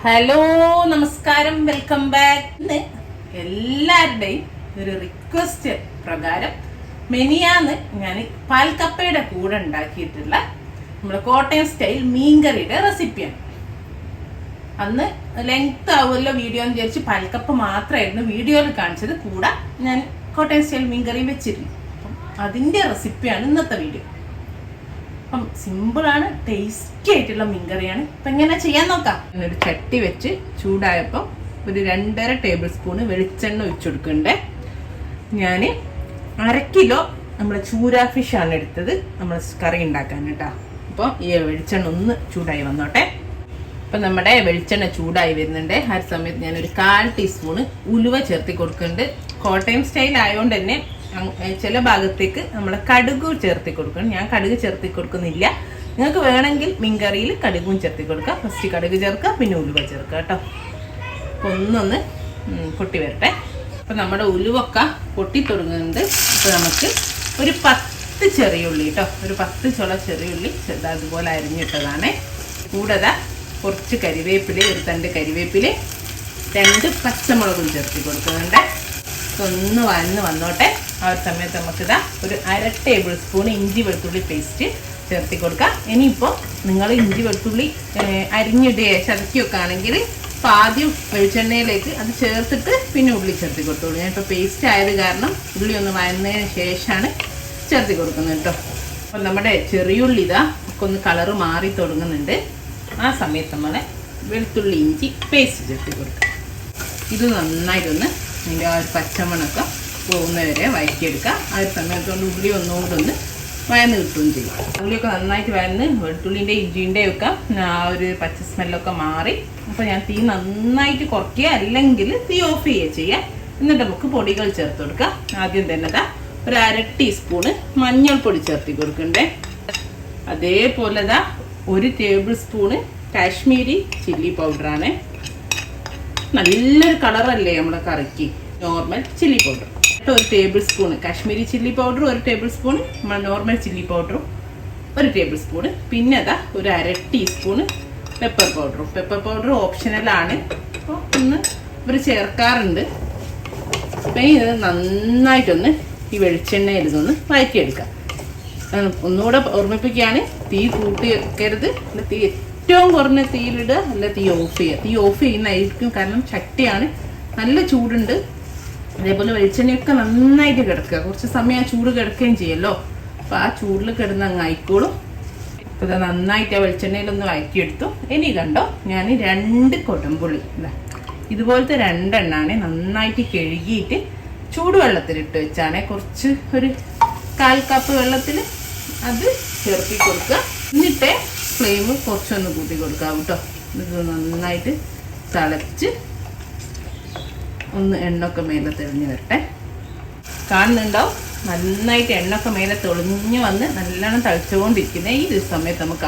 Hello നമസ്കാരം, welcome back. ഇന്ന് എല്ലാവരുടെയും ഒരു റിക്വസ്റ്റ് പ്രകാരം മെനിയാന്ന് ഞാൻ പാൽക്കപ്പയുടെ കൂടെ ഉണ്ടാക്കിയിട്ടുള്ള നമ്മുടെ കോട്ടയം സ്റ്റൈൽ മീൻകറിയുടെ റെസിപ്പിയാണ്. അന്ന് ലെങ്ത് ആവുമല്ലോ വീഡിയോ എന്ന് വിചാരിച്ച് പാൽക്കപ്പ മാത്രമായിരുന്നു വീഡിയോയിൽ കാണിച്ചത്. കൂടെ ഞാൻ കോട്ടയം സ്റ്റൈൽ മീൻകറി വെച്ചിരുന്നു. അപ്പം അതിൻ്റെ റെസിപ്പിയാണ് ഇന്നത്തെ വീഡിയോ. അപ്പം സിമ്പിളാണ്, ടേസ്റ്റി ആയിട്ടുള്ള മീൻകറിയാണ്. അപ്പം എങ്ങനെ ചെയ്യാൻ നോക്കാം. ഒരു ചട്ടി വെച്ച് ചൂടായപ്പോൾ ഒരു 2.5 ടേബിൾ സ്പൂണ് വെളിച്ചെണ്ണ ഒഴിച്ചു കൊടുക്കണ്ടേ. ഞാൻ 1/2 കിലോ നമ്മൾ ചൂര ഫിഷാണ് എടുത്തത് നമ്മൾ കറി ഉണ്ടാക്കാൻ കേട്ടോ. അപ്പോൾ ഈ വെളിച്ചെണ്ണ ഒന്ന് ചൂടായി വന്നോട്ടെ. അപ്പം നമ്മുടെ വെളിച്ചെണ്ണ ചൂടായി വരുന്നുണ്ട്. ആ സമയത്ത് ഞാനൊരു 1/4 ടീസ്പൂണ് ഉലുവ ചേർത്തി കൊടുക്കുന്നുണ്ട്. കോട്ടയം സ്റ്റൈൽ ആയതുകൊണ്ട് തന്നെ ചില ഭാഗത്തേക്ക് നമ്മൾ കടുക് ചേർത്തി കൊടുക്കണം. ഞാൻ കടുക് ചേർത്തി കൊടുക്കുന്നില്ല. നിങ്ങൾക്ക് വേണമെങ്കിൽ മീൻകറിയിൽ കടുകും ചേർത്തി കൊടുക്കുക. ഫസ്റ്റ് കടുക് ചേർക്കുക, പിന്നെ ഉലുവ ചേർക്കുക കേട്ടോ. അപ്പോൾ ഒന്നൊന്ന് പൊട്ടി വരട്ടെ. അപ്പോൾ നമ്മുടെ ഉലുവൊക്കെ പൊട്ടി തുടങ്ങുന്നുണ്ട്. അപ്പോൾ നമുക്ക് ഒരു 10 ചെറിയുള്ളി കേട്ടോ, ഒരു 10 ചുള ചെറിയുള്ളി അതുപോലെ അരിഞ്ഞിട്ടതാണ്. കൂടാതെ കുറച്ച് കരിവേപ്പില, ഒരു തണ്ട് കരിവേപ്പില, 2 പച്ചമുളകും ചേർത്തി കൊടുക്കുന്നുണ്ട്. ഒന്ന് വന്നോട്ടെ. ആ ഒരു സമയത്ത് നമുക്കിതാ ഒരു 1/2 ടേബിൾ സ്പൂൺ ഇഞ്ചി വെളുത്തുള്ളി പേസ്റ്റ് ചേർത്തി കൊടുക്കാം. ഇനിയിപ്പോൾ നിങ്ങൾ ഇഞ്ചി വെളുത്തുള്ളി അരിഞ്ഞിടുകയോ ചതക്കുകയൊക്കെ ആണെങ്കിൽ ഇപ്പോൾ ആദ്യം വെളിച്ചെണ്ണയിലേക്ക് അത് ചേർത്തിട്ട് പിന്നെ ഉള്ളി ചേർത്തി കൊടുത്തോളൂ. ഞാനിപ്പോൾ പേസ്റ്റ് ആയത് കാരണം ഉള്ളി ഒന്ന് വഴന്നതിന് ശേഷമാണ് ചേർത്തി കൊടുക്കുന്നത് കേട്ടോ. അപ്പോൾ നമ്മുടെ ചെറിയുള്ളി ഇതാ ഒക്കെ ഒന്ന് കളറ് മാറി തുടങ്ങുന്നുണ്ട്. ആ സമയത്ത് നമ്മൾ വെളുത്തുള്ളി ഇഞ്ചി പേസ്റ്റ് ചേർത്തി കൊടുക്കുക. ഇത് നന്നായിട്ടൊന്ന് അതിൻ്റെ ആ ഒരു പച്ചമണമൊക്കെ പോകുന്നവരെ വഴറ്റിയെടുക്കുക. ആ ഒരു സമയത്തുകൊണ്ട് ഉള്ളി ഒന്നുകൂടെ ഒന്ന് വഴന്ന് കിട്ടുകയും ചെയ്യും. ഉള്ളിയൊക്കെ നന്നായിട്ട് വഴന്ന് വെളുത്തുള്ളിൻ്റെ ഇഞ്ചിൻ്റെ ഒക്കെ ആ ഒരു പച്ച സ്മെല്ലൊക്കെ മാറി. അപ്പോൾ ഞാൻ തീ നന്നായിട്ട് കുറയ്ക്കുക, അല്ലെങ്കിൽ തീ ഓഫ് ചെയ്യുക ചെയ്യുക. എന്നിട്ട് നമുക്ക് പൊടികൾ ചേർത്ത് കൊടുക്കുക. ആദ്യം തന്നെ ഒരു 1/2 ടീസ്പൂണ് മഞ്ഞൾപ്പൊടി ചേർത്തി കൊടുക്കണ്ടേ. അതേപോലെ 1 ടേബിൾ സ്പൂണ് കാശ്മീരി ചില്ലി പൗഡറാണ്. നല്ലൊരു കളറല്ലേ നമ്മുടെ കറിക്ക്. Normal chilli powder 1 table spoon Kashmiri chilli powder, 1 table spoon normal chilli പൗഡറും 1 ടേബിൾ സ്പൂണ്. പിന്നെ ഒരു 1/2 ടീസ്പൂണ് പെപ്പർ പൗഡറും. പെപ്പർ പൗഡർ ഓപ്ഷണലാണ്, അപ്പോൾ ഒന്ന് ഇവർ ചേർക്കാറുണ്ട്. അപ്പം ഇത് നന്നായിട്ടൊന്ന് ഈ വെളിച്ചെണ്ണയിൽ ഇതൊന്ന് വഴറ്റിയെടുക്കാം. ഒന്നുകൂടെ ഓർമ്മിപ്പിക്കുകയാണ്, തീ കൂട്ടി വെക്കരുത്. തീ ഏറ്റവും കുറഞ്ഞ തീയിലിടുക, അല്ല തീ ഓഫ് ചെയ്യുക. തീ ഓഫ് ചെയ്യുന്നതായിരിക്കും, കാരണം ചട്ടിയാണ്, നല്ല ചൂടുണ്ട്. അതേപോലെ വെളിച്ചെണ്ണയൊക്കെ നന്നായിട്ട് കിടക്കുക. കുറച്ച് സമയം ആ ചൂട് കിടക്കുകയും ചെയ്യല്ലോ. അപ്പോൾ ആ ചൂടിൽ കിടന്ന് അങ്ങ് ആയിക്കോളും. അപ്പോൾ ഇത് നന്നായിട്ട് ആ വെളിച്ചെണ്ണയിലൊന്ന് വഴറ്റിയെടുത്തു. ഇനി കണ്ടോ, ഞാൻ 2 കൊടംപുളി ഇതുപോലത്തെ 2 എണ്ണാണ് നന്നായിട്ട് കഴുകിയിട്ട് ചൂടുവെള്ളത്തിലിട്ട് വെച്ചാണ്. കുറച്ച് ഒരു 1/4 കപ്പ് വെള്ളത്തിൽ അത് ചേർത്തി കൊടുക്കുക. എന്നിട്ട് ഫ്ലെയിം കുറച്ചൊന്ന് കൂട്ടി കൊടുക്കാം കേട്ടോ. ഇത് നന്നായിട്ട് തിളച്ച് ഒന്ന് എണ്ണൊക്കെ മേലെ തെളിഞ്ഞ് വരട്ടെ. കാണുന്നുണ്ടാവും, നന്നായിട്ട് എണ്ണൊക്കെ മേലെ തെളിഞ്ഞ് വന്ന് നല്ലോണം തളിച്ചുകൊണ്ടിരിക്കുന്നത്. ഈ സമയത്ത് നമുക്ക്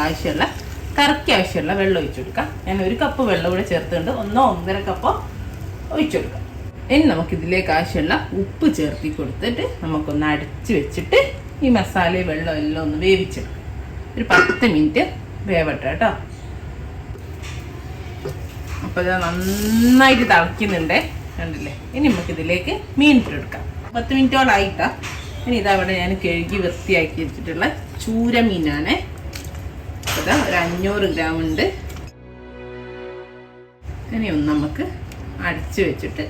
കറിക്ക് ആവശ്യമുള്ള വെള്ളം ഒഴിച്ചു കൊടുക്കാം. ഞാൻ 1 കപ്പ് വെള്ളം കൂടെ ചേർത്തുകൊണ്ട് 1-1.5 കപ്പ് ഒഴിച്ചു കൊടുക്കാം. ഇനി നമുക്കിതിലേക്ക് ആവശ്യമുള്ള ഉപ്പ് ചേർത്തി കൊടുത്തിട്ട് നമുക്കൊന്ന് അടച്ച് വെച്ചിട്ട് ഈ മസാലയും വെള്ളം എല്ലാം ഒന്ന് വേവിച്ചെടുക്കാം. ഒരു 10 മിനിറ്റ് വേവട്ടെ കേട്ടോ. അപ്പോൾ ഇത് നന്നായിട്ട് തിളയ്ക്കുന്നുണ്ട്, കണ്ടില്ലേ. ഇനി നമുക്കിതിലേക്ക് മീൻ ഇട്ടെടുക്കാം. 10 മിനിറ്റോളായിട്ടാ. ഇനി ഇതവിടെ ഞാൻ കഴുകി വൃത്തിയാക്കി വെച്ചിട്ടുള്ള ചൂര മീനാണ്. അത് ഒരു 500 ഗ്രാം ഉണ്ട്. ഇനി ഒന്ന് നമുക്ക് അടച്ച് വെച്ചിട്ട്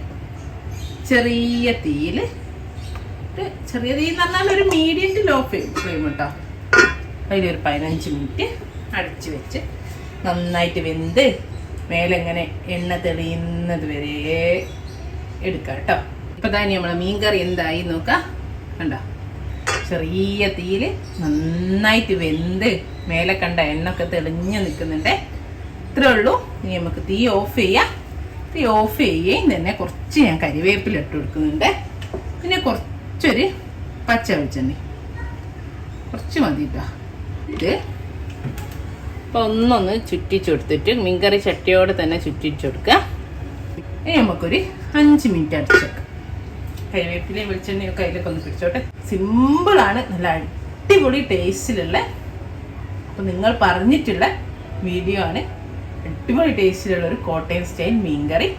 ചെറിയ തീയിൽ, ചെറിയ തീ എന്ന് പറഞ്ഞാൽ ഒരു മീഡിയം ടു ലോ ഫ്ലെയിം കേട്ടോ, അതിലൊരു 15 മിനിറ്റ് അടച്ച് വെച്ച് നന്നായിട്ട് വെന്ത് മേലെങ്ങനെ എണ്ണ തെളിയുന്നത് വരെ എടുക്കാം കേട്ടോ. ഇപ്പം തന്നെ നമ്മളെ മീൻകറി എന്തായി നോക്കാം. കണ്ടോ, ചെറിയ തീയിൽ നന്നായിട്ട് വെന്ത് മേലെ കണ്ട എണ്ണൊക്കെ തെളിഞ്ഞ് നിൽക്കുന്നുണ്ട്. ഇത്രേ ഉള്ളൂ. ഇനി നമുക്ക് തീ ഓഫ് ചെയ്യാം. തീ ഓഫ് ചെയ്യുകയും തന്നെ കുറച്ച് ഞാൻ കരിവേപ്പില ഇട്ട് കൊടുക്കുന്നുണ്ട്. പിന്നെ കുറച്ചൊരു പച്ച വെളിച്ചെണ്ണ കുറച്ച് മതി കേട്ടോ. ഇത് ഇപ്പോൾ ഒന്നൊന്ന് ചുറ്റിച്ചു കൊടുത്തിട്ട് മീൻകറി ചട്ടിയോടെ തന്നെ ചുറ്റിച്ചു കൊടുക്കുക. ഇനി നമുക്കൊരു 5 മിനിറ്റ് അടച്ച് വെക്കാം. കരിവേപ്പിലയും വെളിച്ചെണ്ണയൊക്കെ അതിലൊക്കെ ഒന്ന് പിടിച്ചോട്ടെ. സിമ്പിളാണ്, നല്ല അടിപൊളി ടേസ്റ്റിലുള്ള, അപ്പോൾ നിങ്ങൾ പറഞ്ഞിട്ടുള്ള വീഡിയോ ആണ്. അടിപൊളി ടേസ്റ്റിലുള്ള ഒരു കോട്ടയം സ്റ്റൈൽ മീൻകറി.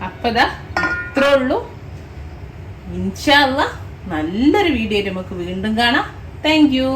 അപ്പതാ ഇത്രേ ഉള്ളൂ. ഇൻഷാ അല്ലാഹ് നല്ലൊരു വീഡിയോ നമുക്ക് വീണ്ടും കാണാം. Thank you.